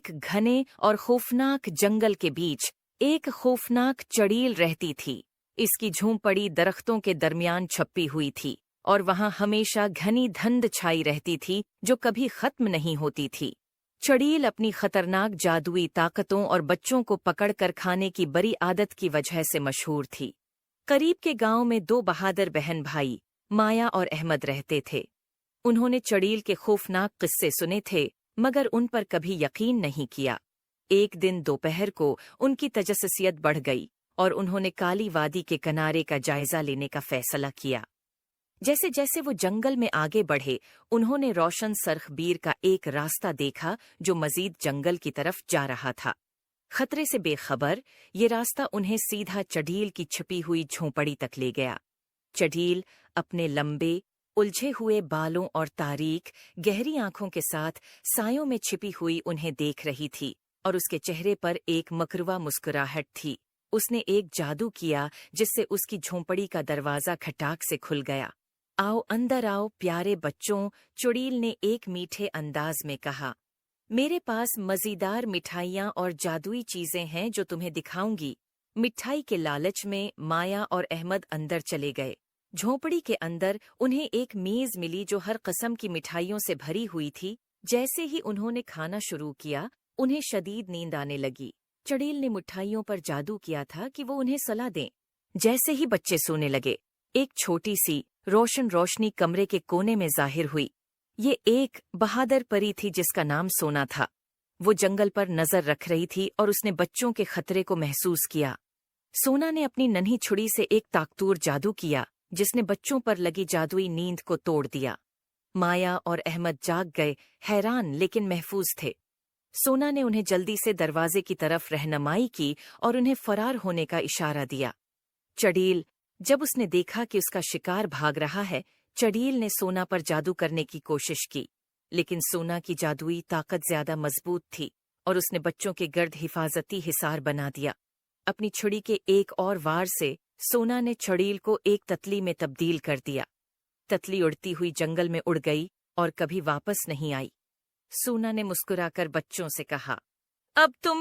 एक घने और खौफनाक जंगल के बीच एक खौफनाक चड़ील रहती थी। इसकी झोंपड़ी दरख्तों के दरमियान छपी हुई थी और वहां हमेशा घनी धुंध छाई रहती थी जो कभी खत्म नहीं होती थी। चड़ील अपनी खतरनाक जादुई ताकतों और बच्चों को पकड़कर खाने की बड़ी आदत की वजह से मशहूर थी। करीब के गांव में दो बहादुर बहन भाई माया और अहमद रहते थे। उन्होंने चड़ील के खौफनाक किस्से सुने थे मगर उन पर कभी यकीन नहीं किया। एक दिन दोपहर को उनकी तजस्सुसियत बढ़ गई और उन्होंने काली वादी के किनारे का जायजा लेने का फैसला किया। जैसे जैसे वो जंगल में आगे बढ़े उन्होंने रोशन सरखबीर का एक रास्ता देखा जो मजीद जंगल की तरफ जा रहा था। खतरे से बेखबर ये रास्ता उन्हें सीधा चड़ील की छिपी हुई झोंपड़ी तक ले गया। चड़ील अपने लंबे उलझे हुए बालों और तारीक गहरी आंखों के साथ सायों में छिपी हुई उन्हें देख रही थी और उसके चेहरे पर एक मकरुआ मुस्कुराहट थी। उसने एक जादू किया जिससे उसकी झोंपड़ी का दरवाजा खटाक से खुल गया। आओ अंदर आओ प्यारे बच्चों, चुड़ील ने एक मीठे अंदाज में कहा। मेरे पास मज़ेदार मिठाइयाँ और जादुई चीजें हैं जो तुम्हें दिखाऊंगी। मिठाई के लालच में माया और अहमद अंदर चले गए। झोंपड़ी के अंदर उन्हें एक मेज मिली जो हर किस्म की मिठाइयों से भरी हुई थी। जैसे ही उन्होंने खाना शुरू किया उन्हें शदीद नींद आने लगी। चड़ील ने मिठाइयों पर जादू किया था कि वो उन्हें सलाह दें। जैसे ही बच्चे सोने लगे एक छोटी सी रोशनी कमरे के कोने में जाहिर हुई। ये एक बहादुर परी थी जिसका नाम सोना था। वो जंगल पर नजर रख रही थी और उसने बच्चों के खतरे को महसूस किया। सोना ने अपनी नन्ही छुरी से एक ताकतूर जादू किया जिसने बच्चों पर लगी जादुई नींद को तोड़ दिया। माया और अहमद जाग गए, हैरान लेकिन महफूज थे। सोना ने उन्हें जल्दी से दरवाजे की तरफ रहनुमाई की और उन्हें फरार होने का इशारा दिया। चड़ील जब उसने देखा कि उसका शिकार भाग रहा है, चड़ील ने सोना पर जादू करने की कोशिश की, लेकिन सोना की जादुई ताकत ज्यादा मजबूत थी और उसने बच्चों के गर्द हिफाजती हिसार बना दिया। अपनी छुरी के एक और वार से सोना ने चड़ील को एक तितली में तब्दील कर दिया। तितली उड़ती हुई जंगल में उड़ गई और कभी वापस नहीं आई। सोना ने मुस्कुराकर बच्चों से कहा, अब तुम